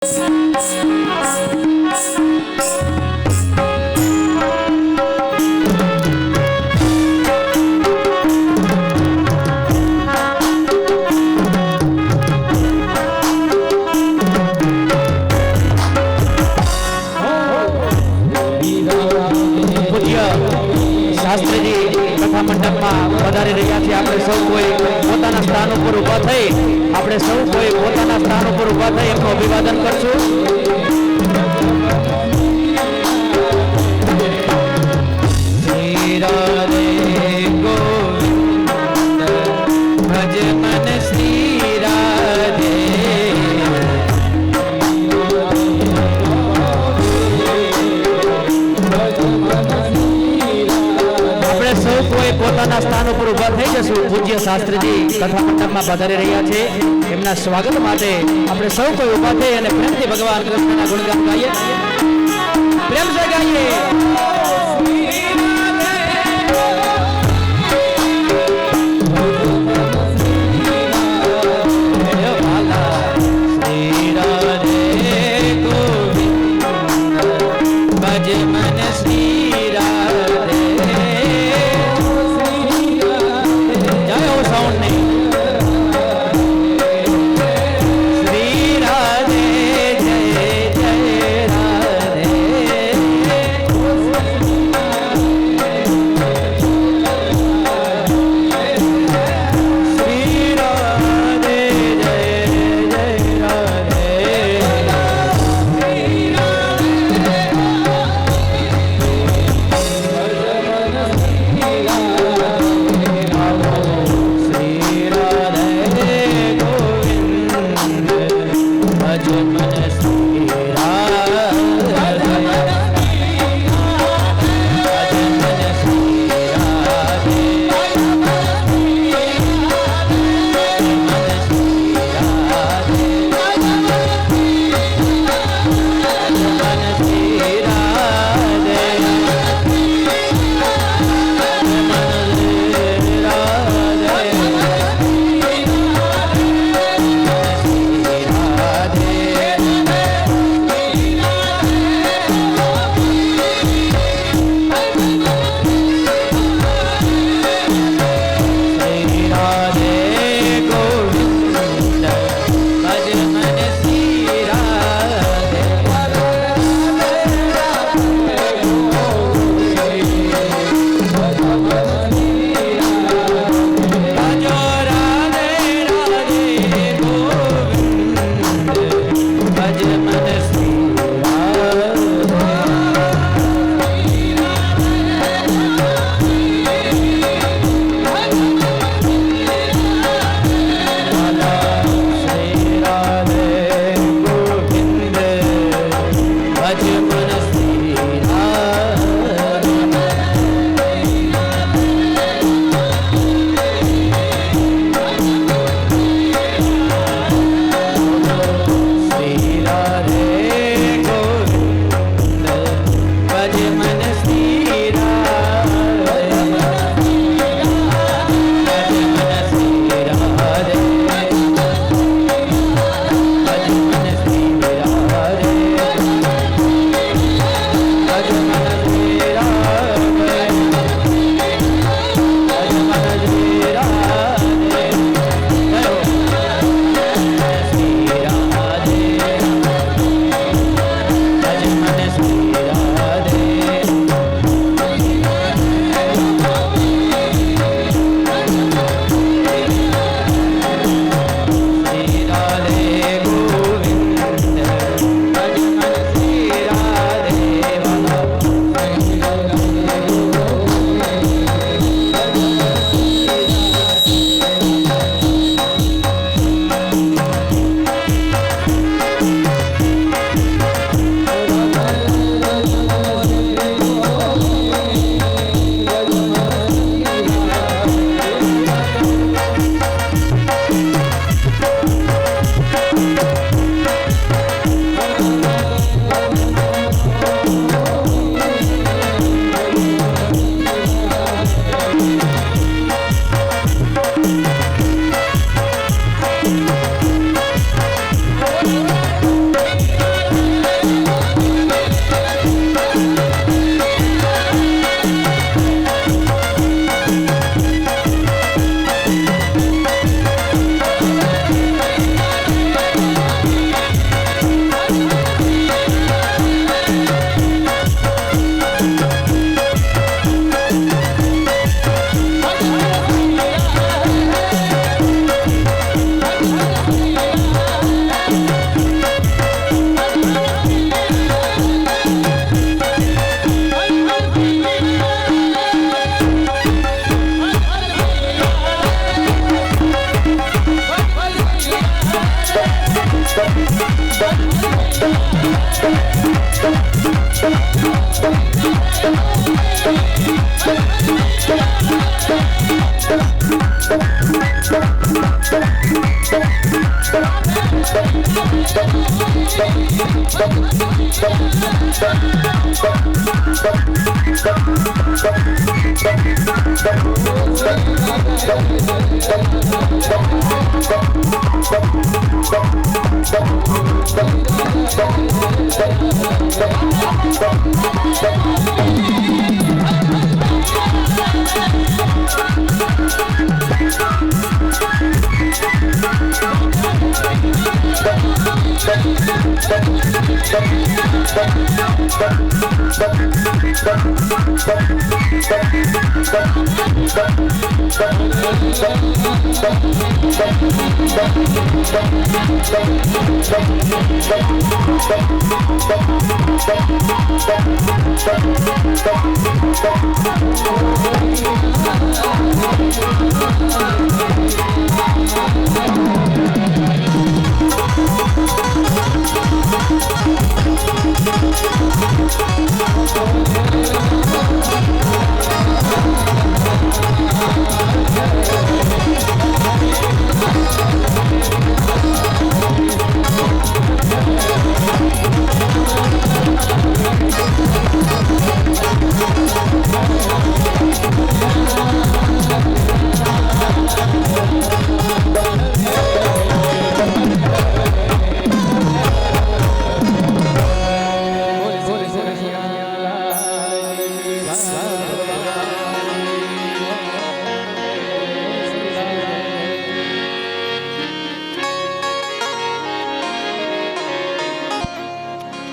શાસ્ત્રીજી કથા મંડપમાં પધારી રહ્યા છે. આપણે સૌ કોઈ પોતાના સ્થાન ઉપર ઊભા થઈ પોતાના સ્થાન ઉપર ઊભા થઈ એમનું અભિવાદન કરશું. શ્રી રાધે ગોવિંદ ભજ મન શ્રી રાધે. સૌ કોઈ પોતાના સ્થાન ઉપર ઉભા થઈ જશું. પૂજ્ય શાસ્ત્રીજી કથા મંડપમાં પધારી રહ્યા છે. એમના સ્વાગત માટે આપણે સૌ કોઈ ઉભા થઈ અને પ્રેમથી ભગવાન કૃષ્ણના ગુણગાન ગાઈએ. પ્રેમ સે ગાઈએ.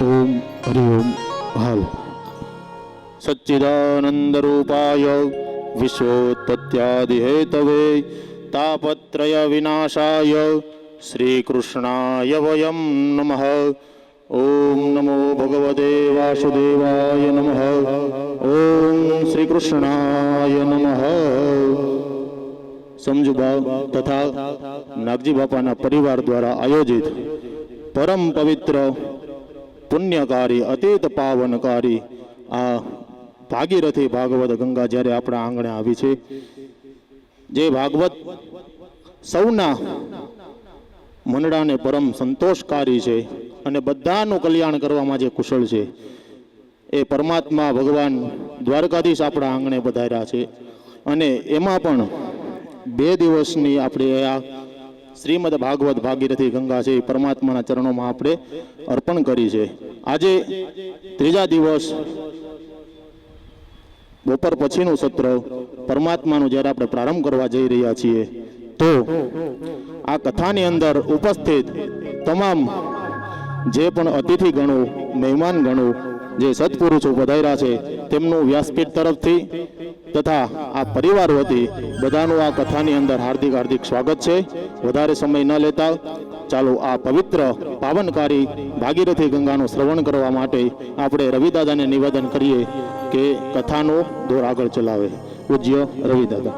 ओम हरि ओम हाल सच्चिदानंद रूपाय विश्वोत्पत्त्यादि हेतवे तापत्रय विनाशाय श्री कृष्णाय वयं नमः। ओम नमो भगवते वासुदेवाय नमः। ओम श्री कृष्णाय नमः। समझुबा तथा नागजी बापाना परिवार द्वारा आयोजित परम पवित्र पुण्यकारी अतीत पावनकारी आ भागीरथी भागवत गंगा જ્યારે આપણા આંગણે આવી છે, જે ભાગવત સૌના મનડાને પરમ સંતોષકારી છે અને બધાનું કલ્યાણ કરવામાં જે કુશળ છે, એ પરમાત્મા ભગવાન દ્વારકાધીશ આપણા આંગણે પધાર્યા છે અને એમાં પણ 2 દિવસની આપણે આ શ્રીમદ ભાગવત ભાગીરથી ગંગા છે પરમાત્માના ચરણોમાં આપણે અર્પણ કરી છે। આજે ત્રીજા દિવસ બપોર પછીનું સત્ર પરમાત્માનું જ્યારે આપણે પ્રારંભ કરવા જઈ રહ્યા છીએ, તો આ કથાની અંદર ઉપસ્થિત તમામ જે પણ અતિથિ ગણો, મહેમાન ગણો, જે સત્પુરુષો પધાર્યા છે, તેમનું વ્યાસપીઠ તરફથી તથા આ પરિવાર વતી બધાનું આ કથાની અંદર હાર્દિક હાર્દિક સ્વાગત છે। વધારે સમય ન લેતા ચાલો આ પવિત્ર પાવનકારી ભાગીરથી ગંગાનું શ્રવણ કરવા માટે આપણે રવિદાદાને નિવેદન કરીએ કે કથાનો દોર આગળ ચલાવે। પૂજ્ય રવિદાદા।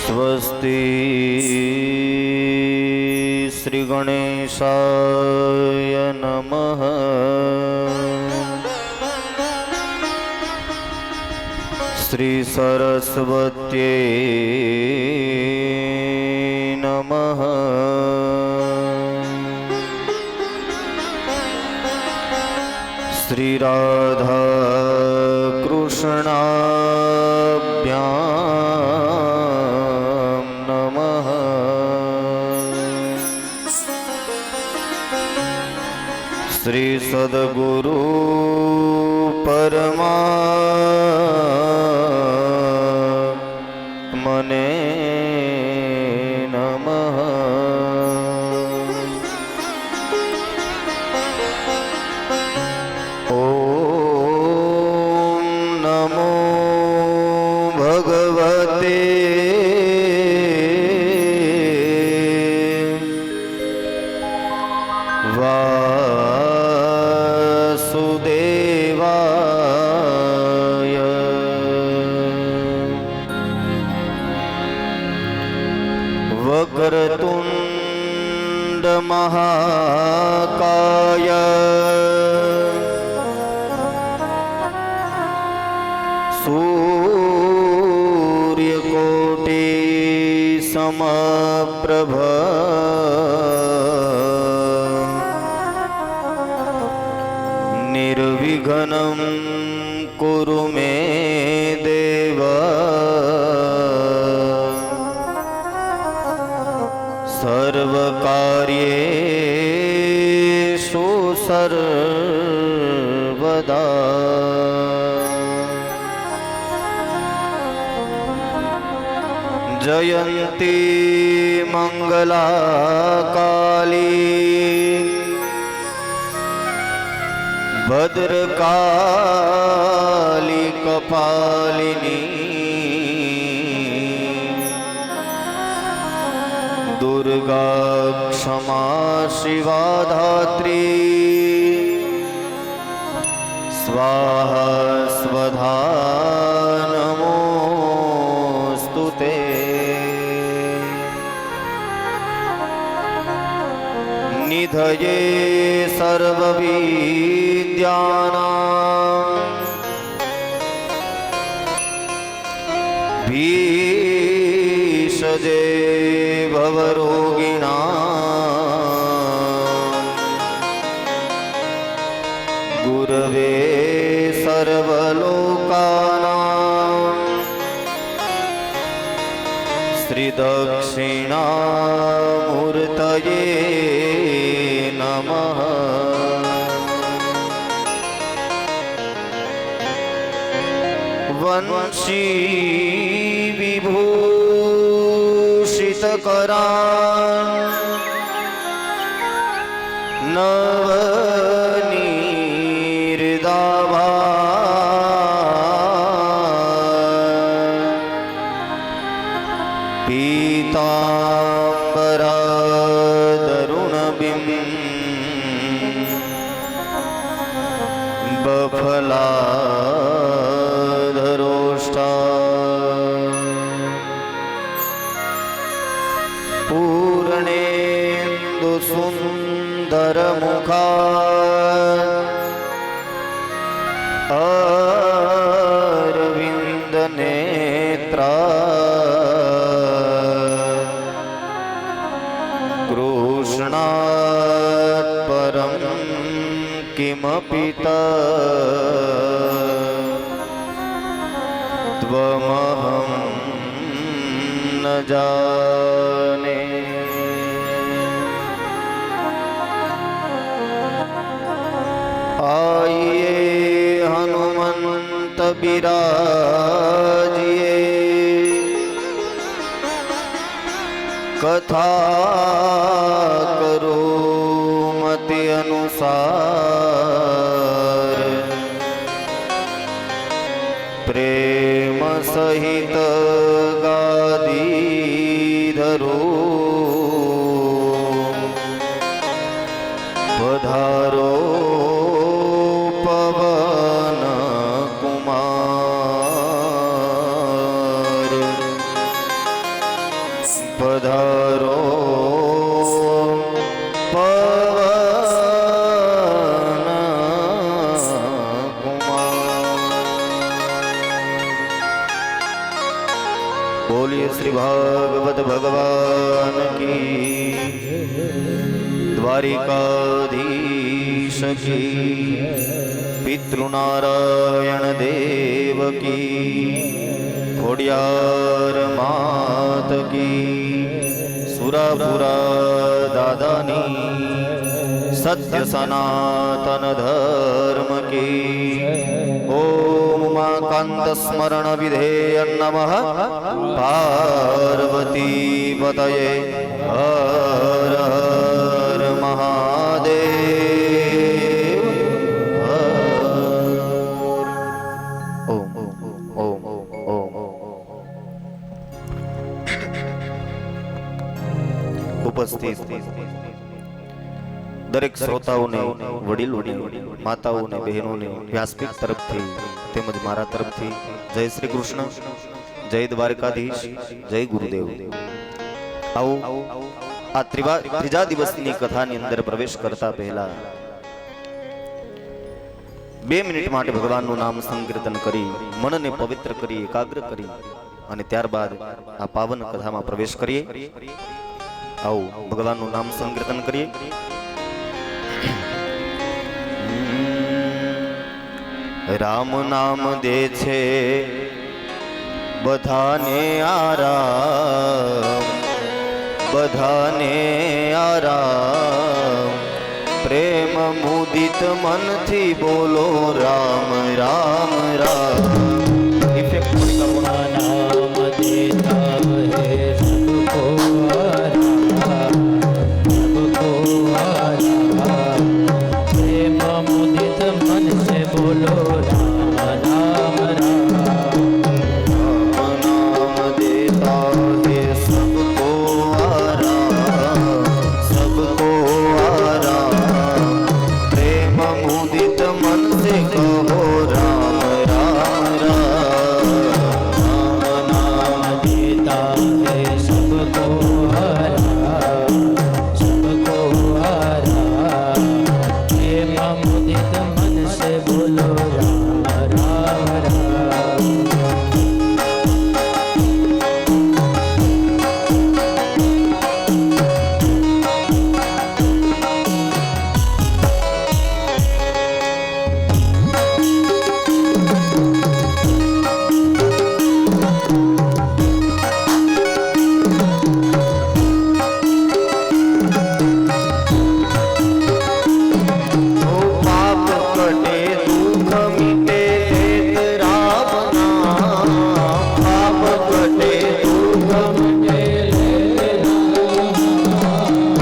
स्वस्ति श्री गणेशाय नमः। श्री सरस्वत्यै नमः। श्री राधा कृष्णाभ्यां શ્રી સદગુરુ પરમાત્મને નમઃ. ઓમ નમો ભગવતે વાસુદેવાય. વક્રતુંડ મહાકાય સૂર્યકોટિ સમપ્રભ નિર્વિઘ્નં કુરુ મે દેવ. સર્વકાર્યેષુ સર્વદા. જયંતી મંગલા કાલી ભદ્રકાલી કપાલિની દુર્ગા ક્ષમા શિવા ધાત્રી સ્વાહા સ્વધા નમોસ્તુતે. નિધયે સર્વવિદ્યાનાં ભીષજે ભવરોગિણાં ગુરવે સર્વલોકાનાં શ્રી દક્ષિણામૂર્તયે નમઃ. વંશી વિભૂષિતકરાં નવનીરદાભા પીતાંબરાદરુણબિંબ બફલાધરોષ્ટા પૂર્ણેન્દુ સુંદરમુખા અરવિંદ નેત્રા કૃષ્ણાત પરમ કિમપિ ત્વમહં ન જાને. આઈએ હનુમંત બિરાજીએ કથા કરો મતિ અનુસાર પ્રેમ સહિત ગાદીધરો પધારો પવન કુમાર. પધારો પવન કુમાર. બોલીએ શ્રી ભાગવત ભગવાન કી, દ્વારિકાધીશ કી, પિતૃનારાયણ દેવ કી, ખોડિયાર માત કી, સુરાપુરા દાદાની सत्य सनातन धर्म की। ओम उमाकांत स्मरण विधेय नमः पार्वती पतये हर हर महादेव ओम ओम ओम ओम उपस्थित દરેક શ્રોતાઓને વડીલોને માતાઓને બહેનોને વ્યાસપીઠ તરફથી તેમજ મારા તરફથી જય શ્રી કૃષ્ણ, જય દ્વારકાધીશ, જય ગુરુદેવ। આવો આ ત્રીજા દિવસની કથાની અંદર પ્રવેશ કરતા પહેલા 2 મિનિટ માટે ભગવાનનું નામ સંકીર્તન કરી મનને પવિત્ર કરી એકાગ્ર કરી અને ત્યારબાદ આ પાવન કથામાં પ્રવેશ કરીએ। આવો ભગવાનનું નામ સંકીર્તન કરીએ। રામ નામ દે છે બધાને આરામ, બધાને આરામ, પ્રેમ મુદિત મનથી બોલો રામ રામ રામ। ઇફેક્ટ नाम देता है सबको आराम, सबको आराम, प्रेम मुदित मन से बोलो राम राम राम। नाम देता है सबको आराम, सबको आराम, प्रेम मुदित मन से कहो राम राम राम। नाम देता है सबको आराम, सबको आराम, प्रेम मुदित मन से बोलो राम राम राम। पाप कटे दुख मिटे लेत राम नाम, पाप कटे दुख मिटे लेत राम,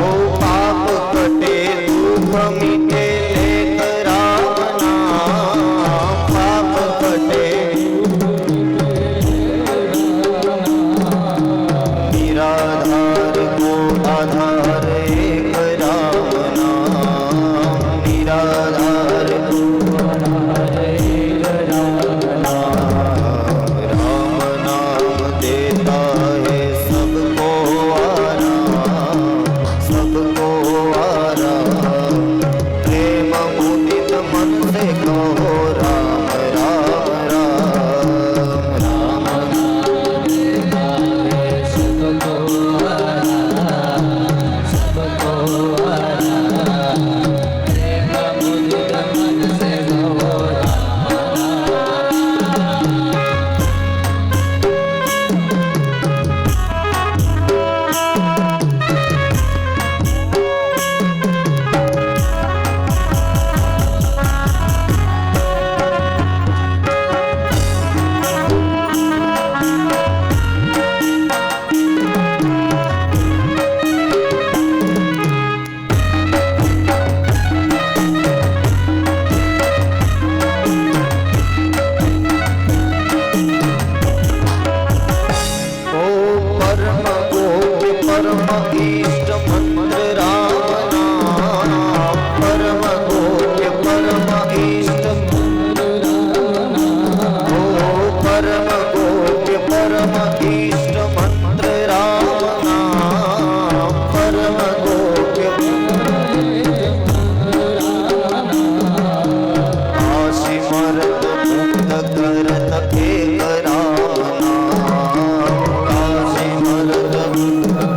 ओ पाप कटे दुख मिटे लेत राम नाम, पाप कटे निराधार को आधार एक राम नाम, निराधार को राम नाम देता है सबको आराम, सबको आराम, प्रेम मुदित मन से कहो राम राम राम राम। सबको आराम, सबको आराम, प्रेम मुदित मन से कहो राम ओ परम गोप्य परम इष्ट मंत्र राम नाम, परम गोप्य परम इष्ट मंत्र राम नाम, ओ परम गोप्य परम इष्ट मंत्र राम नाम, परम गोप्य आशी मरत मुक्त करत एक राम नाम, आशी मरत मुक्त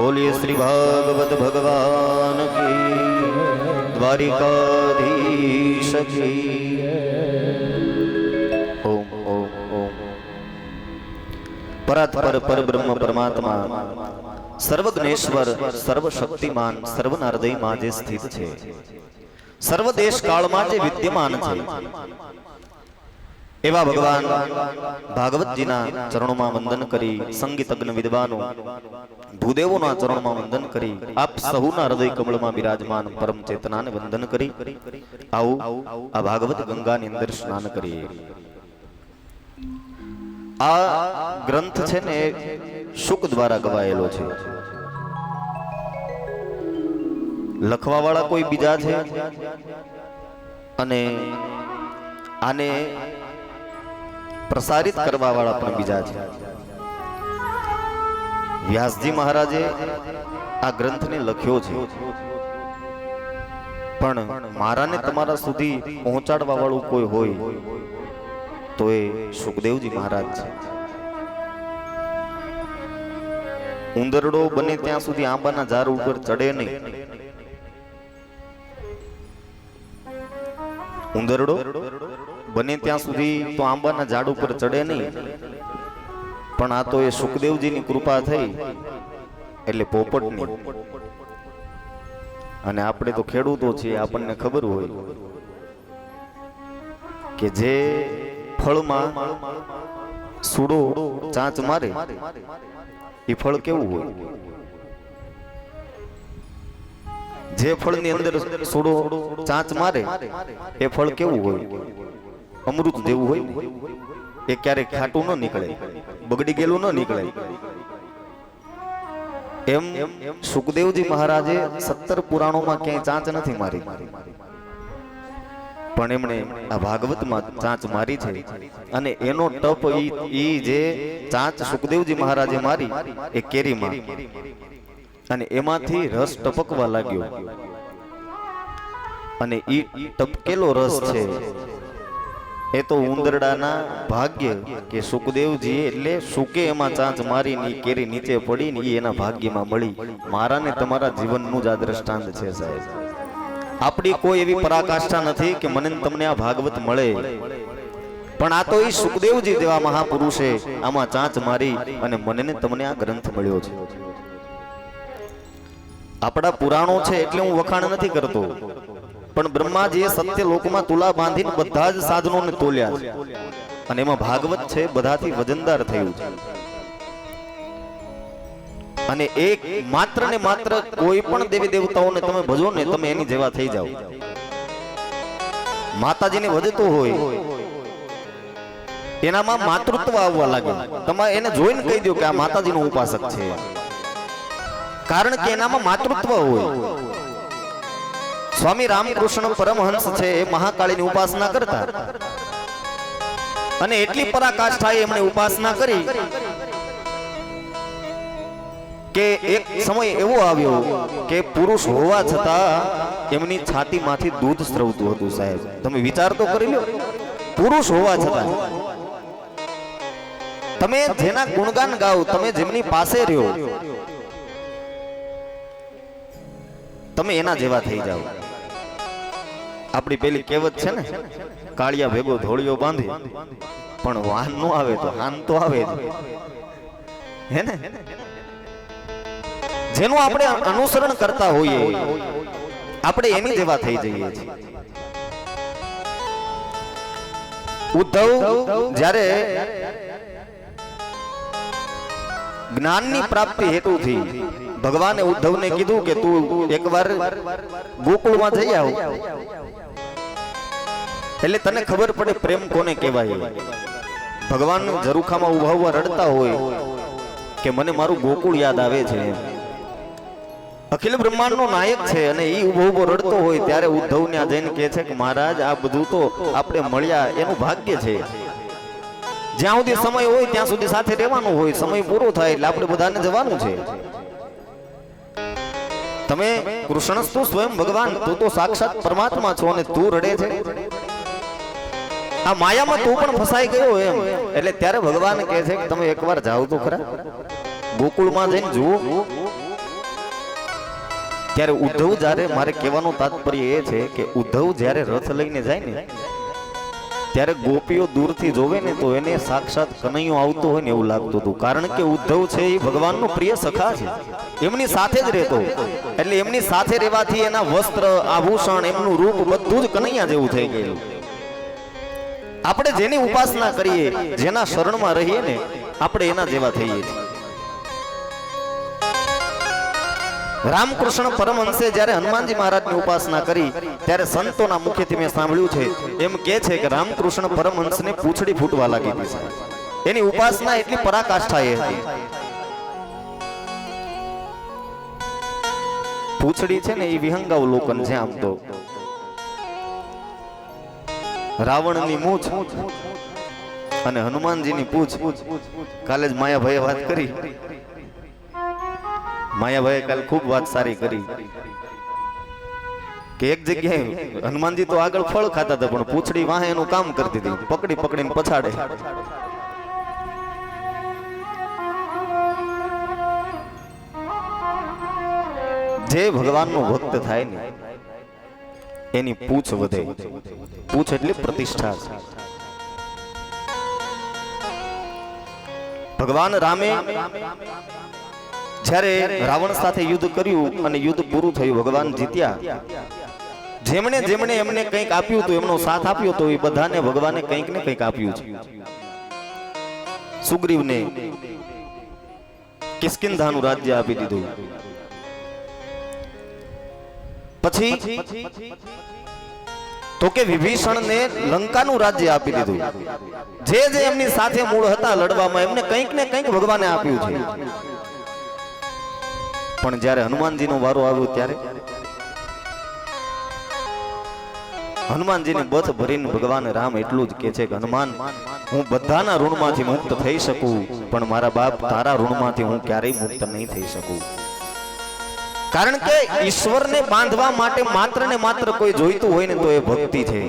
बोलिए श्री भागवत भगवान की, द्वारिकाधीश की। ओम ओम ओम। परात्पर परब्रह्म परमात्मा सर्वज्ञेश्वर सर्वशक्तिमान सर्वनारदय માં જે સ્થિત છે, સર્વ દેશ કાળમાં જે વિદ્યમાન છે, એવા ભગવાન ભાગવતજીના ચરણોમાં વંદન કરી, સંગીતજ્ઞ વિદ્વાનો ભૂદેવોના ચરણોમાં વંદન કરી, આપ સહુના હૃદય કમળમાં બિરાજમાન પરમ ચેતનાને વંદન કરી આવો આ ભાગવત ગંગાની અંદર સ્નાન કરીએ। આ ગ્રંથ છે ને શુક દ્વારા ગવાયેલો છે। લખવા વાળા કોઈ બીજા છે અને આને પ્રસારિત કરવા વાળા પણ બીજા છે। વ્યાસજી મહારાજે આ ગ્રંથને લખ્યો છે, પણ મારાને તમારા સુધી પહોંચાડવા વાળું કોઈ હોય તો એ સુખદેવજી મહારાજ છે। ઉંદરડો બને ત્યાં સુધી આંબાના ઝાડ ઉપર ચડે નહીં। ઉંદરડો બને ત્યાં સુધી તો આંબાના ઝાડ ઉપર ચડે નહીં, પણ આ તો એ સુખદેવજીની કૃપા થઈ એટલે પોપટની। અને આપણે તો ખેડૂતો છીએ, આપણને ખબર હોય કે જે ફળમાં સૂડો ચાંચ મારે એ ફળ કેવું હોય, જે ફળની અંદર સૂડો ચાંચ મારે એ ફળ કેવું હોય, અમૃત જેવું હોય ને। એ ક્યારેક ખાટું ન નીકળે, બગડી ગયેલું ન નીકળે। એમ સુખદેવજી મહારાજે 17 પુરાણોમાં ક્યાંય ચાંચ નથી મારી, પણ એમણે આ ભાગવતમાં ચાંચ મારી છે। અને એનો ટપ ઈ જે ચાંચ સુખદેવજી મહારાજે મારી એ કેરીમાં, અને એમાંથી રસ ટપકવા લાગ્યો, અને ઈ ટપકેલો રસ છે એ તો ઉંદરડાના ભાગ્ય કે સુખદેવજી એટલે સુકે એમાં ચાંચ મારીને ઈ કેરી નીચે પડીને ઈ એના ભાગ્યમાં મળી। મારા ને તમારા જીવનનું જ આ દ્રષ્ટાંત છે સાહેબ। આપણી કોઈ એવી પરાકાષ્ઠા નથી કે મને તમને આ ભાગવત મળે, પણ આ તો એ સુખદેવજી જેવા મહાપુરુષે આમાં ચાંચ મારી અને મને ને તમને આ ગ્રંથ મળ્યો છે। આપણા પુરાણો છે એટલે હું વખાણ નથી કરતો, પણ બ્રહ્માજીએ સત્ય લોકમાં તુલા બાંધીને બધા જ સાધનોને તોલ્યા છે, અને એમાં ભાગવત છે બધાથી વજનદાર થયું છે। અને એક માત્ર ને માત્ર કોઈ પણ દેવી દેવતાઓને તમે ભજો ને તમે એની જેવા થઈ જાઓ। માતાજીને ભજતો હોય એનામાં માતૃત્વ આવવા લાગે, તમે એને જોઈને કહી દો કે આ માતાજીનો ઉપાસક છે, કારણ કે એનામાં માતૃત્વ હોય। સ્વામી રામકૃષ્ણ પરમહંસ છે એ મહાકાળીની ઉપાસના કરતા, અને એટલી પરાકાષ્ઠાએ એમણે ઉપાસના કરી કે એક સમય એવો આવ્યો કે પુરુષ હોવા છતાં એમની છાતીમાંથી દૂધ સ્રવતું હતું સાહેબ। તમે વિચાર તો કરી લો, પુરુષ હોવા છતાં તમે જેના ગુણગાન ગાઓ, તમે જેમની પાસે રહ્યો, તમે એના જેવા થઈ જાઓ। આપણી પેલી કહેવત છે ને, કાળિયા ભેગો ધોળિયો બાંધે, પણ વાહન નો આવે તો હાન તો આવે જ, હે ને? જેનું આપણે અનુસરણ કરતા હોઈએ આપણે એની જેવા થઈ જઈએ છીએ। ઉદ્ધવ જ્યારે જ્ઞાનની પ્રાપ્તિ હેતુથી ભગવાને ઉદ્ધવને કીધું કે તું એકવાર ગોકુળમાં જઈ આવ, એટલે તને ખબર પડે પ્રેમ કોને કહેવાય। ભગવાન ઝરૂખામાં ઉભા ઉભા રડતા હોય કે મને મારું ગોકુળ યાદ આવે છે। અખિલ બ્રહ્માંડનો નાયક છે અને ઈ ઉભો ઉભો રડતો હોય ત્યારે ઉદ્ધવને આ જઈને કહે છે કે મહારાજ આ બધું તો આપણે મળ્યા એનું ભાગ્ય છે। જ્યાં સુધી સમય હોય ત્યાં સુધી સાથે રહેવાનું હોય, સમય પૂરો થાય એટલે આપણે બધાને જવાનું છે। તમે કૃષ્ણસ્તુ સ્વયં ભગવાન, તું તો સાક્ષાત પરમાત્મા છો અને તું રડે છે, આ માયામાં તું પણ ફસાઈ ગયો એમ। એટલે ત્યારે ભગવાન કહે છે કે તમે એકવાર જાઓ તો ખરા, ગોકુળમાં જઈને જુઓ ત્યારે ઉદ્ધવ જ્યારે મારે કહેવાનું તાત્પર્ય એ છે કે ઉદ્ધવ જ્યારે રથ લઈને જાય ને ત્યારે ગોપીઓ દૂરથી જોવે ને તો એને સાક્ષાત કનૈયો આવતો હોય ને એવું લાગતું હતું, કારણ કે ઉદ્ધવ છે એ ભગવાનનો પ્રિય સખા છે, એમની સાથે જ રહેતો, એટલે એમની સાથે રહેવાથી એના વસ્ત્ર આભૂષણ એમનું રૂપ બધું જ કનૈયા જેવું થઈ ગયેલું. આપણે જેની ઉપાસના કરીએ, જેના શરણમાં રહીએ ને આપણે એના જેવા થઈએ છીએ. રામકૃષ્ણ પરમહંસે જ્યારે હનુમાનજી મહારાજની ઉપાસના કરી ત્યારે સંતોના મુખેથી મેં સાંભળ્યું છે, એમ કે છે કે રામકૃષ્ણ પરમહંસને પૂંછડી ફૂટવા લાગી હતી. એની ઉપાસના એટલી પરાકાષ્ઠા એ હતી. પૂંછડી છે ને એ વિહંગાવલોકન છે. આમ તો રાવણની મૂછ અને હનુમાનજીની પૂંછ. કાલે જ માયાભાઈએ વાત કરી, માયાભાઈએ કાલે ખૂબ વાત સારી કરી કે એક જગ્યાએ હનુમાનજી તો આગળ ફળ ખાતા હતા પણ પૂંછડી વાહે એનું કામ કરતી હતી, પકડી પકડીને પછાડે. જે ભગવાનનો ભક્ત થાય ને એની પૂંછ વધે. પૂંછ એટલે પ્રતિષ્ઠા છે. ભગવાન રામે જ્યારે રાવણ સાથે યુદ્ધ કર્યું અને યુદ્ધ પૂરું થયું, ભગવાન જીત્યા. જેમણે જેમણે એમને કંઈક આપ્યું હતું, એમનો સાથ આપ્યો તો એ બધાને ભગવાને કંઈક ને કંઈક આપ્યું છે. સુગ્રીવને કિષ્કિંધાનું રાજ્ય આપી દીધું. પછી તો કે વિભીષણને લંકાનું રાજ્ય આપી દીધું. જે જે એમની સાથે મૂળ હતા લડવામાં એમને કંઈક ને કંઈક ભગવાને આપ્યું છે. પણ જ્યારે હનુમાનજીનો વારો આવ્યો ત્યારે હનુમાનજીને બથ ભરીને ભગવાન રામ એટલું જ કહે છે કે હનુમાન, હું બધાના ઋણમાંથી મુક્ત થઈ શકું પણ મારા બાપ તારા ઋણમાંથી હું ક્યારેય મુક્ત નહીં થઈ શકું. કારણ કે ઈશ્વરને બાંધવા માટે માત્ર ને માત્ર કોઈ જોઈતું હોય ને તો એ ભક્તિ છે.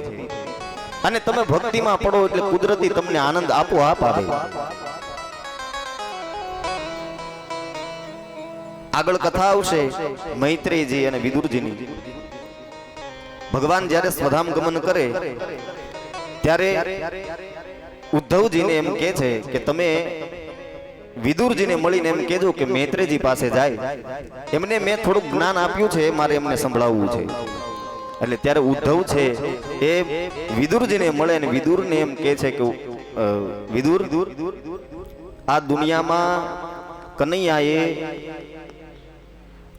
અને તમે ભક્તિમાં પડો એટલે કુદરતી તમને આનંદ આપોઆપ આવે. આગળ કથા આવશે મૈત્રેયજી અને વિદુરજીની. ભગવાન જ્યારે સ્વધામ ગમન કરે ત્યારે ઉદ્ધવજીને એમ કહે છે કે તમે વિદુરજીને મળીને એમ કહેજો કે મૈત્રેયજી પાસે જાય, એમને મેં થોડુંક જ્ઞાન આપ્યું છે, મારે એમને સંભળાવવું છે. એટલે ત્યારે ઉદ્ધવ છે એ વિદુરજીને મળે અને વિદુરને એમ કહે છે કે વિદુર, આ દુનિયામાં કનૈયાએ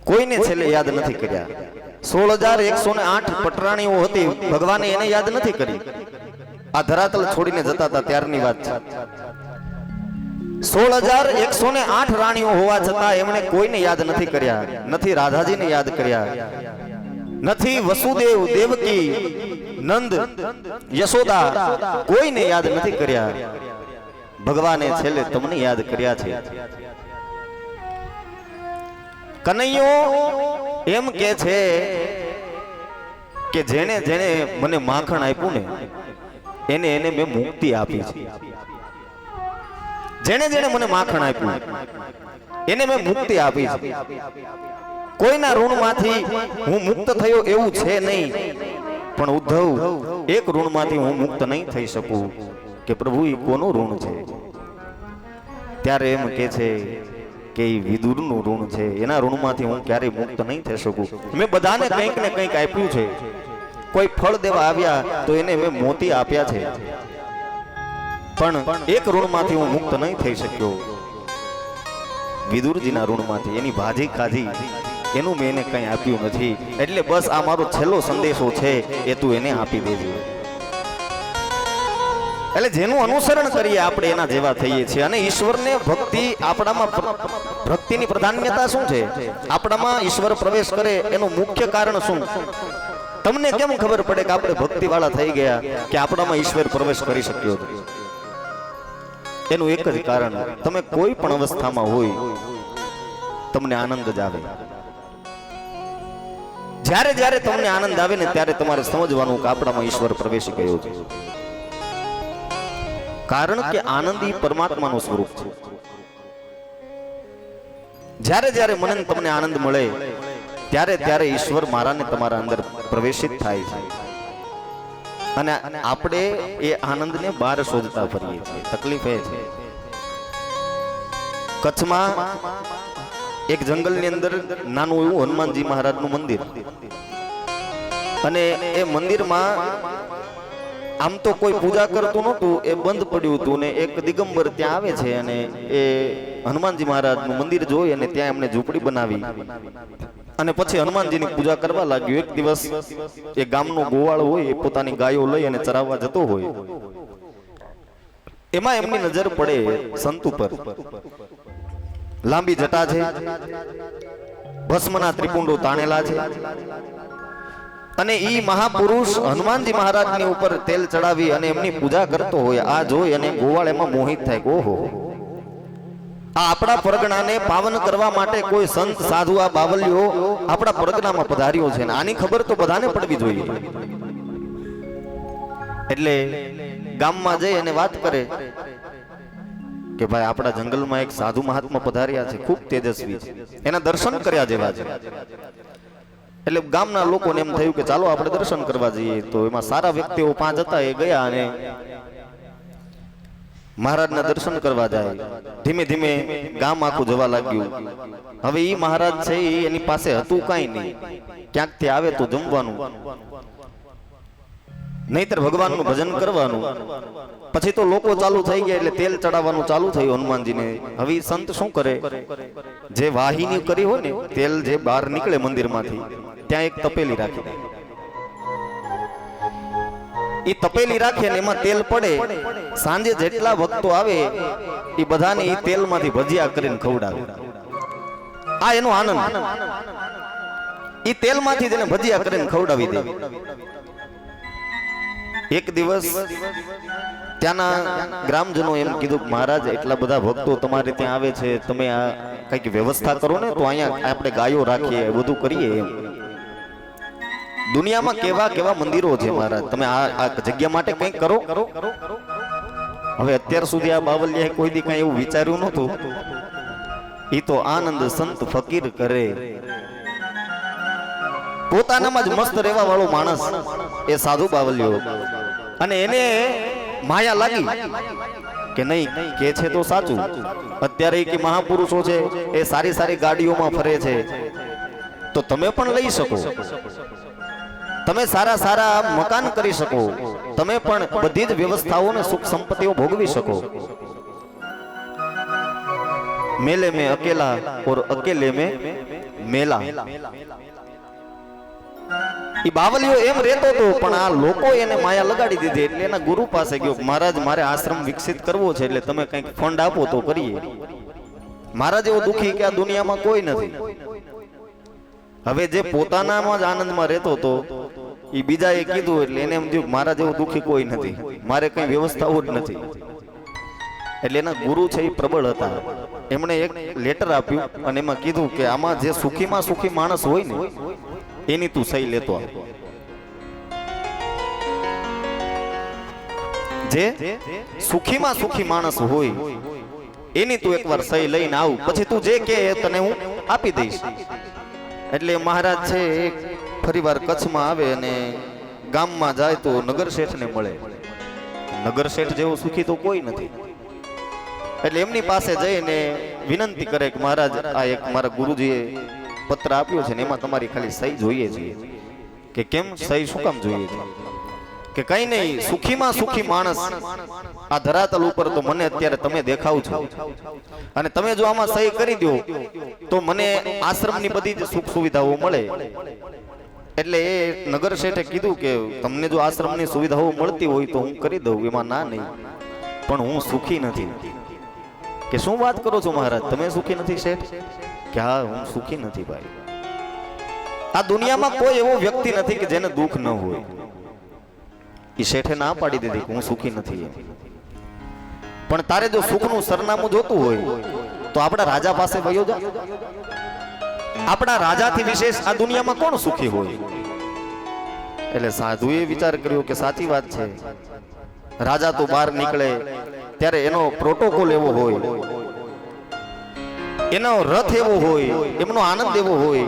કોઈને છેલ્લે યાદ નથી કર્યા. 16,108 પટરાણીઓ હતી, ભગવાને એને યાદ નથી કરી. આ ધરાતલ છોડીને જતા હતા ત્યારની વાત છે. 16,108 રાણીઓ હોવા છતાં એમણે કોઈને યાદ નથી કર્યા. નથી રાધાજીને યાદ કર્યા, નથી વસુદેવ, દેવકી, નંદ, યશોદા, કોઈને યાદ નથી કર્યા. ભગવાને છેલ્લે તમને યાદ કર્યા છે. કનૈયો એમ કે છે કે જેને જેને મને માખણ આપ્યું ને એને મેં મુક્તિ આપી છે. જેને જેને મને માખણ આપ્યું એને મેં મુક્તિ આપી છે. કોઈના ઋણમાંથી હું મુક્ત થયો એવું છે નહીં. પણ ઉદ્ધવ, એક ઋણમાંથી હું મુક્ત નહીં થઈ શકું કે પ્રભુ એ કોનું ઋણ છે. ત્યારે એમ કે છે કે એ વિદુરનું ઋણ છે, એના ઋણમાંથી હું ક્યારેય મુક્ત નહીં થઈ શકું. મેં બધાને કંઈક ને કંઈક આપ્યું છે. કોઈ ફળ દેવા આવ્યા તો એને મેં મોતી આપ્યા છે, પણ એક ઋણમાંથી હું મુક્ત નહીં થઈ શક્યો, વિદુરજીના ઋણમાંથી. એની ભાજી ખાધી, એનું મેં એને કંઈ આપ્યું નથી. એટલે બસ આ મારો છેલ્લો સંદેશો છે, એ તું એને આપી દેજો. એટલે જેનું અનુસરણ કરીએ આપણે એના જેવા થઈએ છીએ. અને ઈશ્વરને ભક્તિ, આપણામાં ભક્તિની પ્રાધાન્યતા શું છે? આપણામાં ઈશ્વર પ્રવેશ કરે એનું મુખ્ય કારણ શું? તમને કેમ ખબર પડે કે આપણે ભક્તિ વાળા થઈ ગયા, કે આપણામાં ઈશ્વર પ્રવેશ કરી શક્યો? એનું એક જ કારણ, તમે કોઈ પણ અવસ્થામાં હોય તમને આનંદ જ આવે. જ્યારે જ્યારે તમને આનંદ આવે ને ત્યારે તમારે સમજવાનું કે આપણામાં ઈશ્વર પ્રવેશી ગયો છે. કારણ કે આનંદ એ પરમાત્માનું સ્વરૂપ છે. જ્યારે જ્યારે મને તમને આનંદ મળે ત્યારે ત્યારે ઈશ્વર મારા ને તમારા અંદર પ્રવેશિત થાય છે અને આપણે એ આનંદને બહાર શોધતા ફરીએ છીએ. તકલીફ એ છે, કચ્છમાં એક જંગલની અંદર નાનું એવું હનુમાનજી મહારાજનું મંદિર, અને એ મંદિરમાં આમ તો કોઈ પૂજા કરતું નહોતું, એ બંધ પડ્યું હતું ને એક દિગંબર ત્યાં આવે છે અને એ હનુમાનજી મહારાજનું મંદિર જોઈ અને ત્યાં એમને ઝૂંપડી બનાવી અને પછી હનુમાનજીની પૂજા કરવા લાગ્યું. એક દિવસ એ ગામનો ગોવાળ હોય એ પોતાની ગાયો લઈ અને ચરાવવા જતો હોય, એમાં એમની નજર પડે સંત ઉપર. લાંબી જટા છે, ભસ્મના ત્રિપુંડો તાણેલા છે અને ઈ મહાપુરુષ હનુમાનજી મહારાજની ઉપર તેલ ચડાવી અને એમની પૂજા કરતો હોય. આ જોઈ અને ગોવાળ એમાં મોહિત થાય કે ઓહો, આ આપણા પરગણાને પાવન કરવા માટે કોઈ સંત સાધુ આ બાવલીઓ આપણા પરગણામાં પધાર્યો છે ને આની ખબર તો બધાને પડવી જોઈએ. એટલે ગામમાં જઈ અને વાત કરે કે ભાઈ આપણા જંગલમાં એક સાધુ મહાત્મા પધાર્યા છે, ખૂબ તેજસ્વી છે, એના દર્શન કર્યા જેવા છે. એટલે ગામના લોકોને એમ થયું કે ચાલો આપણે દર્શન કરવા જઈએ. તો એમાં સારા વ્યક્તિઓ 5 હતા, એ ગયા અને મહારાજના દર્શન કરવા જાય. ધીમે ધીમે ગામ આખું જવા લાગ્યું. હવે ઈ મહારાજ છે એની પાસે હતું કાંઈ નહીં, ક્યાંકથી આવે તો જમવાનું, નહીતર ભગવાનનું ભજન કરવાનું. પછી તો લોકો ચાલુ થઈ ગયા એટલે તેલ ચડાવવાનું ચાલુ થયું હનુમાનજીને. હવે સંત શું કરે, જે વાહિની કરી હોય ને તેલ જે બહાર નીકળે મંદિરમાંથી, ત્યાં એક તપેલી રાખી દે. એ તપેલી રાખે ને એમાં તેલ પડે. સાંજે જેટલા ભક્તો આવે એ બધાને એ તેલમાંથી ભજીયા કરીને ખવડાવે. આ એનો આનંદ. એ તેલમાંથી જ એને ભજીયા કરીને ખવડાવી દે. એક દિવસ ત્યાંના ગ્રામજનો એમ કીધું કે મહારાજ એટલા બધા ભક્તો તમારે ત્યાં આવે છે, તમે આ કઈક વ્યવસ્થા કરો ને, તો અહીંયા આપણે ગાયો રાખીએ, બધું કરીએ. એમ દુનિયામાં કેવા કેવા મંદિરો છે મહારાજ, તમે આ જગ્યા માટે કંઈક કરો. હવે અત્યાર સુધી આ બાવલિયાએ કોઈ દી કઈ એવું વિચાર્યું નહોતું. ઈ તો આનંદ સંત ફકીર કરે. પોતાનામાં જ મસ્ત રહેવા વાળો માણસ એ સાધુ બાવલિયો, અને એને માયા લાગી કે નહીં કે છે તો સાચું. અત્યારે કે મહાપુરુષો છે એ સારી સારી ગાડીઓમાં ફરે છે, તો તમે પણ લઈ શકો, તમે સારા સારા મકાન કરી શકો, તમે પણ બધી જ વ્યવસ્થાઓને સુખ સંપત્તિઓ ભોગવી શકો. મેલે में अकेला और अकेले में मेला. ઈ બાવલીઓ એમ રહેતો હતો, પણ આ લોકો એને માયા લગાડી દીધી. એટલે એના ગુરુ પાસે ગયો, મહારાજ મારે આશ્રમ વિકસિત કરવો છે, એટલે તમે કંઈક ફંડ આપો તો કરીએ. મહારાજ એવો દુખી કે આ દુનિયામાં કોઈ નથી. હવે જે પોતાનામાં જ આનંદમાં રહેતો હતો એ બીજાએ કીધું એટલે એને એમ થયું મહારાજ એવું દુખી કોઈ નથી, મારે કઈ વ્યવસ્થાઓ જ નથી. એટલે એના ગુરુ છે એ પ્રબળ હતા. એમણે એક લેટર આપ્યું અને એમાં કીધું કે આમાં જે સુખીમાં સુખી માણસ હોય ને એની તું સહી લેતો આવ. જે સુખીમાં સુખી માણસ હોય એની તું એકવાર સહી લઈને આવ, પછી તું જે કે તને હું આપી દઈશ. એટલે મહારાજ છે ફરીવાર કચ્છમાં આવે અને ગામમાં જાય તો નગર શેઠને મળે. નગર શેઠ જેવો સુખી તો કોઈ નથી. એટલે એમની પાસે જઈને વિનંતી કરે કે મહારાજ આ એક મારા ગુરુજીએ પત્ર આપ્યો છે ને એમાં તમારી ખાલી સહી જોઈએ છે. કે કેમ સહી શું કામ જોઈએ છે? કે કઈ નહીં, સુખીમાં સુખી માણસ આ ધરાતલ ઉપર તો મને અત્યારે તમે દેખાવ છો, અને તમે જો આમાં સહી કરી દો તો મને આશ્રમની બધી જ સુખ સુવિધાઓ મળે. એટલે એ નગર શેઠે કીધું કે તમને જો આશ્રમની સુવિધાઓ મળતી હોય તો હું કરી દઉં, એમાં ના નહીં, પણ હું સુખી નથી. કે શું વાત કરો છો મહારાજ, તમે સુખી નથી શેઠ? કે હા હું સુખી નથી ભાઈ. આ દુનિયામાં કોઈ એવો વ્યક્તિ નથી કે જેને દુઃખ ન હોય. એ શેઠે ના પાડી દીધી કે હું સુખી નથી. પણ તારે જો સુખનું સરનામું જોતું હોય તો આપણા રાજા પાસે વયો જા. આપણા રાજાથી વિશેષ આ દુનિયામાં કોણ સુખી હોય? એટલે સાધુએ વિચાર કર્યો કે સાચી વાત છે. રાજા તો બહાર નીકળે ત્યારે એનો પ્રોટોકોલ એવો હોય, એનો રથ એવો હોય, એમનો આનંદ એવો હોય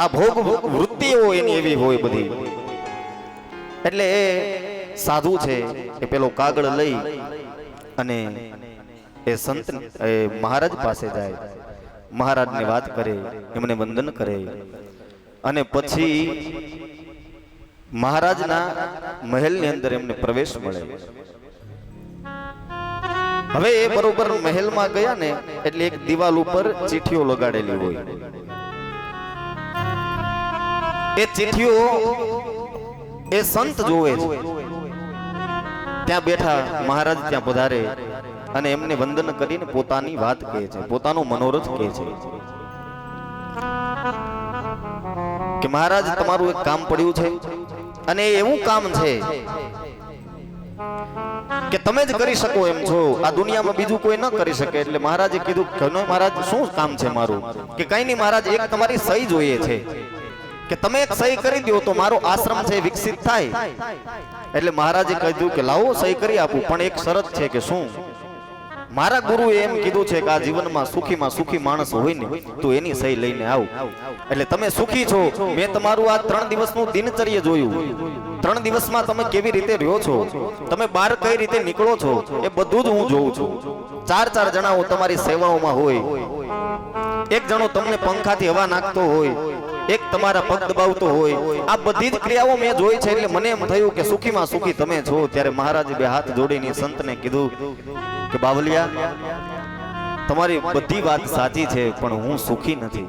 આ ભોગ વૃત્તિઓ એની એવી હોય બધી. એટલે એ સાધુ છે એ પેલો કાગળ લઈ અને એ સંત એ મહારાજ પાસે જાય, મહારાજને વાત કરે, એમને વંદન કરે અને પછી મહારાજના મહેલની અંદર એમને પ્રવેશ મળે. હવે એ બરોબર મહેલમાં ગયા ને એટલે એક દિવાલ ઉપર ચીઠીઓ લગાડેલી હોય. એ ચીઠીઓ એ સંત જોવે છે. ત્યાં બેઠા મહારાજ ત્યાં પધારે અને એમને વંદન કરીને પોતાની વાત કહે છે, પોતાનો મનોરથ કહે છે કે મહારાજ તમારું એક કામ પડ્યું છે અને એવું કામ છે કે તમે જ કરી શકો એમ છો, આ દુનિયામાં બીજું કોઈ ન કરી શકે. એટલે મહારાજે કીધું કે મહારાજ શું કામ છે મારું? કે કઈ નહીં મહારાજ, એક તમારી સહી જોઈએ છે કે તમે એક સહી કરી દો તો મારો આશ્રમ છે વિકસિત થાય. એટલે મહારાજે કીધું કે લાવો સહી કરી આપું, પણ એક શરત છે. કે શું? મારા ગુરુએ એમ કીધું છે કે આ જીવનમાં સુખી માણસ હોય ને તો એની સહી લઈને આવ. એટલે તમે સુખી છો, મેં તમારું આ 3 દિવસનું દિનચર્યા જોયું. 3 દિવસમાં તમે કેવી રીતે રહ્યો છો, તમે બહાર કઈ રીતે નીકળો છો, એ બધું જ હું જોઉં છું. 4 જણાઓ તમારી સેવાઓમાં હોય, એક જણો તમને પંખાથી હવા નાખતો હોય, એક તમારા પગ દબાવતો હોય. આ બધી જ ક્રિયાઓ મેં જોઈ છે. એટલે મને એમ થયું કે સુખીમાં સુખી તમે છો. ત્યારે મહારાજે 2 હાથ જોડીને સંતને કીધું કે બાવલિયા, તમારી બધી વાત સાચી છે પણ હું સુખી નથી.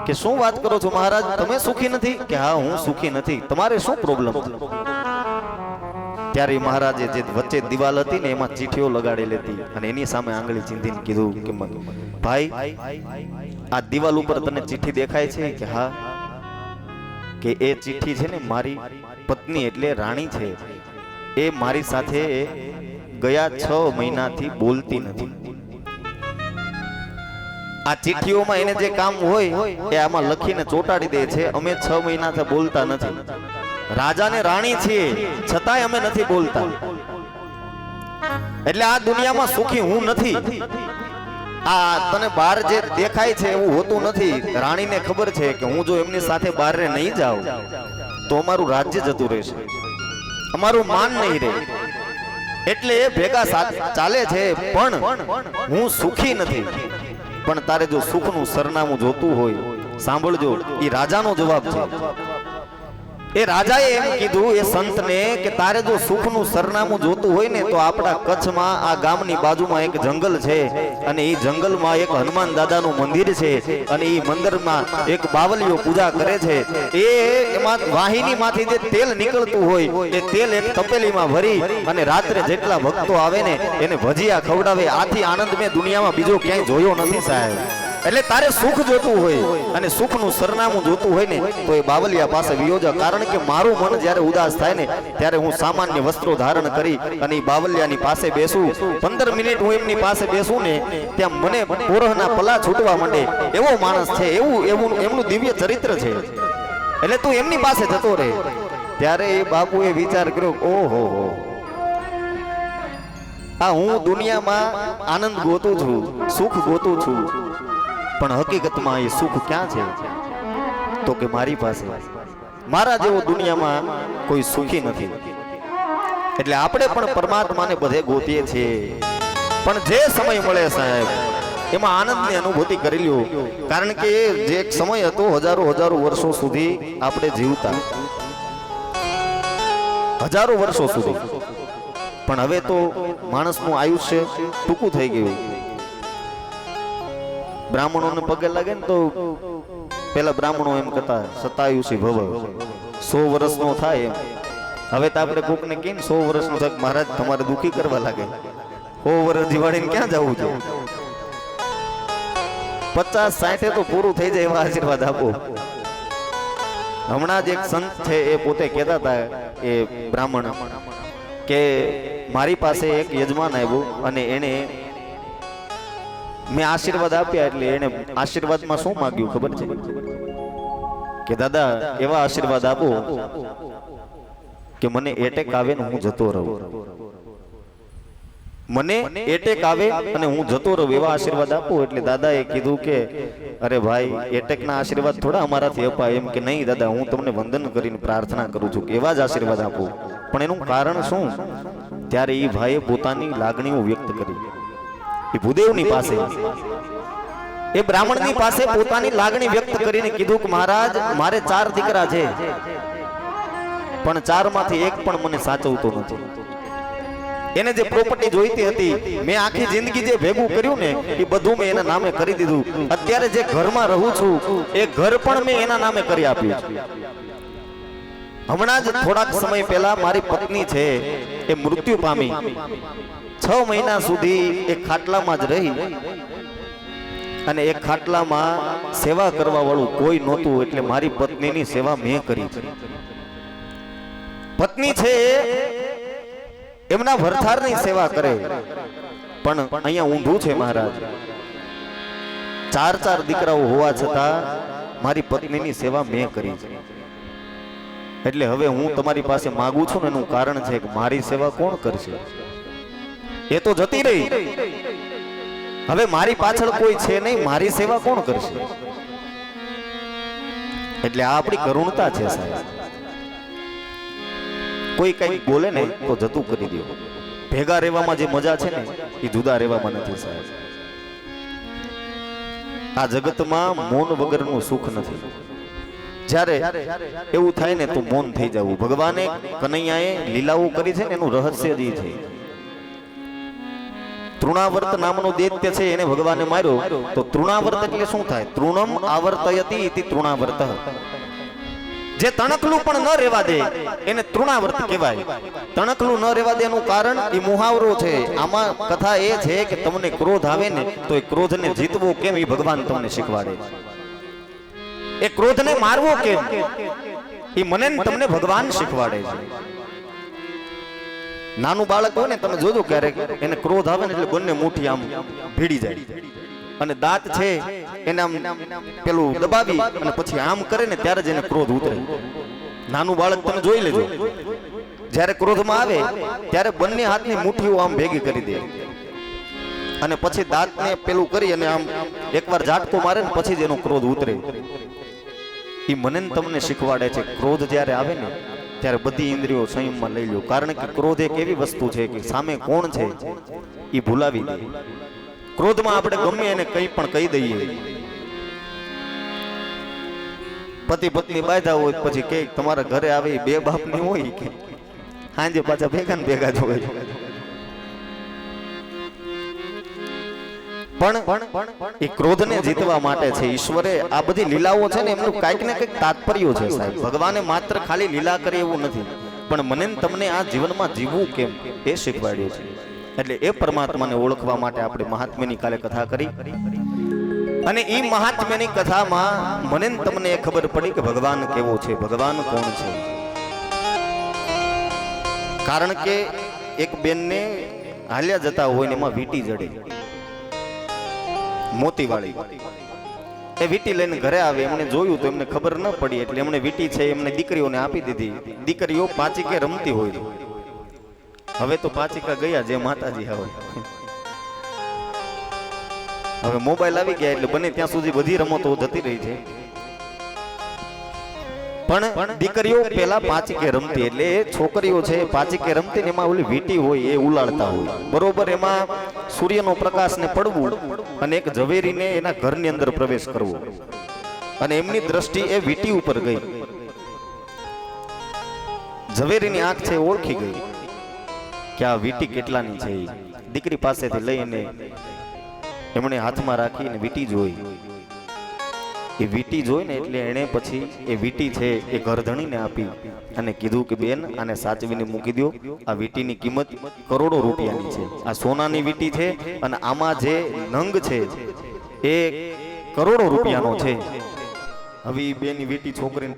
કે શું વાત કરો છો મહારાજ, તમે સુખી નથી? કે હા, હું સુખી નથી. તમારે શું પ્રોબ્લેમ? ત્યારે મહારાજે જે વચ્ચે દિવાલ હતી ને એમાં ચીઠીઓ લગાડેલી હતી અને એની સામે આંગળી ચીંધીને કીધું કે ભાઈ, આ દિવાલ ઉપર તને ચિઠ્ઠી દેખાય છે? કે હા. કે એ ચિઠ્ઠી છે ને મારી પત્ની એટલે રાણી છે, એ મારી સાથે ગયા 6 મહિનાથી બોલતી નથી. આ ચિઠ્ઠીઓમાં એને જે કામ હોય એ આમાં લખીને ચોંટાડી દે છે. અમે 6 મહિનાથી બોલતા નથી. રાજાને રાણી છીએ છતાંય અમે નથી બોલતા. એટલે આ દુનિયામાં સુખી હું નથી. આ તને બહાર જે દેખાય છે એવું હોતું નથી. રાણીને ખબર છે કે હું જો એમની સાથે બહાર નહીં જાઉં તો અમારું રાજ્ય જતું રહેશે, અમારું માન નહીં રહે. એટલે એ ભેગા ચાલે છે પણ હું સુખી નથી. પણ તારે જો સુખનું સરનામું જોતું હોય, સાંભળજો, એ રાજાનો જવાબ છે. એ રાજાએ એમ કીધું એ સંતને કે તારે જો સુખનું સરનામું જોતું હોય ને તો આપણા કચ્છમાં આ ગામની બાજુમાં એક જંગલ છે અને એ જંગલમાં એક હનુમાન દાદાનું મંદિર છે અને એ મંદિરમાં એક બાવલીઓ પૂજા કરે છે. એમાં વાહિનીમાંથી જે તેલ નીકળતું હોય એ તેલ એક તપેલીમાં ભરી અને રાત્રે જેટલા ભક્તો આવે ને એને ભજીયા ખવડાવે. આથી આનંદ મેં દુનિયામાં બીજો ક્યાંય જોયો નથી સાહેબ. એટલે તારે સુખ જોતું હોય અને સુખનું સરનામું જોતું હોય ને તો એ બાવલિયા પાસે વિયોજા. કારણ કે મારું મન જ્યારે ઉદાસ થાય ને ત્યારે હું સામાન્ય વસ્ત્રો ધારણ કરી અને બાવલિયાની પાસે બેસું. 15 મિનિટ હું એમની પાસે બેસું ને ત્યાં મને પોરહના પલા છૂટવા માંડે. એવો માણસ છે, એવું એમનું દિવ્ય ચરિત્ર છે. એટલે તું એમની પાસે જતો રહે. ત્યારે એ બાપુએ વિચાર કર્યો, ઓહો, આ હું દુનિયામાં આનંદ ગોતું છું, સુખ ગોતું છું, પણ હકીકતમાં એ સુખ ક્યાં છે? તો કે મારી પાસે. મારા જેવો દુનિયામાં કોઈ સુખી નથી. એટલે આપણે પણ પરમાત્માને બધે ગોતીએ છીએ, પણ જે સમય મળે સાહેબ એમાં આનંદની અનુભૂતિ કરી લ્યો. કારણ કે જે એક સમય હતો હજારો વર્ષો સુધી આપણે જીવતા, હજારો વર્ષો સુધી. પણ હવે તો માણસનું આયુષ્ય ટૂંકું થઈ ગયું. બ્રાહ્મણોને પગે લાગે ને તો પેલા બ્રાહ્મણો એમ કહેતા 27 ભવ, 100 વર્ષનો થાય એમ. હવે તો આપણે કોકને કહીને 100 વર્ષનો થાય, મહારાજ તમારે દુખી કરવા લાગે. 100 વર્ષ દિવાળીને ક્યાં જવું છે? 50-60 તો પૂરું થઈ જાય એવા આશીર્વાદ આપો. હમણાં જ એક સંત છે એ પોતે કહેતા હતા, એ બ્રાહ્મણ, કે મારી પાસે એક યજમાન આવ્યો અને એને મેં આશીર્વાદ આપ્યા. એટલે એને આશીર્વાદમાં શું માંગ્યું ખબર છે? કે દાદા એવા આશીર્વાદ આપો કે મને એટેક આવે ને હું જતો રહું. મને એટેક આવે અને હું જતો રહું એવા આશીર્વાદ આપો. એટલે દાદાએ કીધું કે અરે ભાઈ, એટેકના આશીર્વાદ થોડા અમારાથી અપાય. એમ કે નહીં દાદા, હું તમને વંદન કરીને પ્રાર્થના કરું છું કે એવા જ આશીર્વાદ આપો. પણ એનું કારણ શું? ત્યારે એ ભાઈએ પોતાની લાગણીઓ વ્યક્ત કરી. એ ભૂદેવની પાસે, એ બ્રાહ્મણની પાસે પોતાની લાગણી વ્યક્ત કરીને કીધું કે મહારાજ, મારે 4 દીકરા છે, પણ 4 માંથી એક પણ મને સાચવતો નથી. એને જે પ્રોપર્ટી જોઈતી હતી, મેં આખી જિંદગી જે ભેગું કર્યું ને એ બધું મેં એના નામે કરી દીધું. અત્યારે જે ઘરમાં રહું છું એ ઘર પણ મેં એના નામે કરી આપ્યું. હમણાં જ થોડાક સમય પહેલા મારી પત્ની છે એ મૃત્યુ પામી. 6 મહિના સુધી એ ખાટલામાં જ રહી અને એ ખાટલામાં સેવા કરવા વાળું કોઈ નહોતું. એટલે મારી પત્નીની સેવા મેં કરી. પત્ની છે એમના વરથારની સેવા કરે, પણ અહીંયા ઊંધું છે મહારાજ. 4 દીકરાઓ હોવા છતાં મારી પત્નીની સેવા મેં કરી છે. એટલે હવે હું તમારી પાસે માંગુ છું ને એનું કારણ છે કે મારી સેવા કોણ કરશે? એ તો જતી રહી, હવે મારી પાછળ કોઈ છે નહીં, મારી સેવા કોણ કરશે? એટલે આ આપણી કરુણતા છે સાહેબ. કોઈ કઈ બોલે ને તો જતું કરી દો. ભેગા રહેવામાં જે મજા છે ને એ જુદા રહેવામાં નથી સાહેબ. આ જગતમાં મૌન વગરનું સુખ નથી. જ્યારે એવું થાય ને તો મૌન થઈ જવું. ભગવાને કનૈયાએ લીલાઓ કરી છે ને એનું રહસ્ય જ છે. તૃણાવર્ત નામનો દૈત્ય છે, એને ભગવાને માર્યો. તો તૃણાવર્ત એટલે શું થાય? તૃણમ આવર્તયતિ ઇતિ તૃણાવર્ત. જે તણકલું પણ ન રહેવા દે એને તૃણાવર્ત કહેવાય. તણકલું ન રહેવા દે એનું કારણ એ મુહાવરો છે. આમાં કથા એ છે કે તમને ક્રોધ આવે ને તો એ ક્રોધને જીતવો કેમ એ ભગવાન તમને શીખવાડે. એ ક્રોધને મારવો કેમ એ મને તમને ભગવાન શીખવાડે છે. નાનું બાળક હોય ને તમે જોજો ક્યારેક એને ક્રોધ આવે ને એટલે બંને મુઠ્ઠી આમ ભીડી જાય અને દાંત છે એને આમ પેલું દબાવી અને પછી આમ કરે ને ત્યારે જ એને ક્રોધ ઉતરે. નાનું બાળક તમે જોઈ લેજો, જ્યારે ક્રોધમાં આવે ત્યારે બંને હાથની મુઠ્ઠીઓ આમ ભેગી કરી દે અને પછી દાંતને પેલું કરી અને આમ એકવાર ઝાટકો મારે ને પછી જ એનો ક્રોધ ઉતરે. એ મને તમને શીખવાડે છે ક્રોધ જ્યારે આવે ને ત્યારે બધી ઇન્દ્રિયો સંયમમાં લઈ લો. કારણ કે ક્રોધ એક એવી વસ્તુ છે કે સામે કોણ છે એ ભૂલાવી દે. ક્રોધમાં આપણે ગમે એને કંઈ પણ કહી દઈએ. પતિ પત્ની બાંધ્યા હોય પછી કે તમારા ઘરે આવે 2 બાપની હોય કે સાંજે પાછા ભેગા ને ભેગા જ હોય. પણ એ ક્રોધને જીતવા માટે છે ઈશ્વરે આ બધી લીલાઓ છે ને એમનું કાંઈક ને કંઈક તાત્પર્ય છે સાહેબ. ભગવાને માત્ર ખાલી લીલા કરે એવું નથી, પણ મને તમને આ જીવનમાં જીવવું કેમ એ શીખવાડ્યું છે. એટલે એ પરમાત્માને ઓળખવા માટે આપણે મહાત્મ્યની કાલે કથા કરી અને એ મહાત્મ્યની કથામાં મને તમને એ ખબર પડી કે ભગવાન કેવો છે, ભગવાન કોણ છે. કારણ કે એક બેનને હાલ્યા જતા હોય ને એમાં વીંટી જડે, મોતીવાળી. એ વીંટી લઈને ઘરે આવે, એમને જોયું તો એમને ખબર ન પડી એટલે એમને વીંટી છે એમને દીકરીઓને આપી દીધી. દીકરીઓ પાંચીકે રમતી હોય. હવે તો પાંચીકા ગયા જે માતાજી આવે. હવે મોબાઈલ આવી ગયા એટલે બને ત્યાં સુધી બધી રમતો જતી રહી છે. પણ દીકરીઓ પેલા પાંચીકે રમતી, એટલે એ છોકરીઓ છે પાંચીકે રમતી ને એમાં ઓલી વીંટી હોય એ ઉલાડતા હોય. બરોબર એમાં સૂર્યનો પ્રકાશ ને પડવું અને એક ઝવેરીને એના ઘરની અંદર પ્રવેશ કરવો અને એમની દ્રષ્ટિ એ વીંટી ઉપર ગઈ. ઝવેરીની આંખ છે ઓળખી ગઈ કે આ વીંટી કેટલાની છે. દીકરી પાસેથી લઈને એમણે હાથમાં રાખીને વીંટી જોઈ. એ વીંટી જોઈ ને એટલે એણે પછી એ વીંટી છે એ ઘરધણીને આપી અને કીધું કે બેન આને સાચવીને મૂકી દો. આ વીંટીની કિંમત કરોડો રૂપિયાની છે. આ સોનાની વીંટી છે અને આમાં જે નંગ છે એ કરોડો રૂપિયાનો છે. હવે એ બેની વીંટી છોકરીને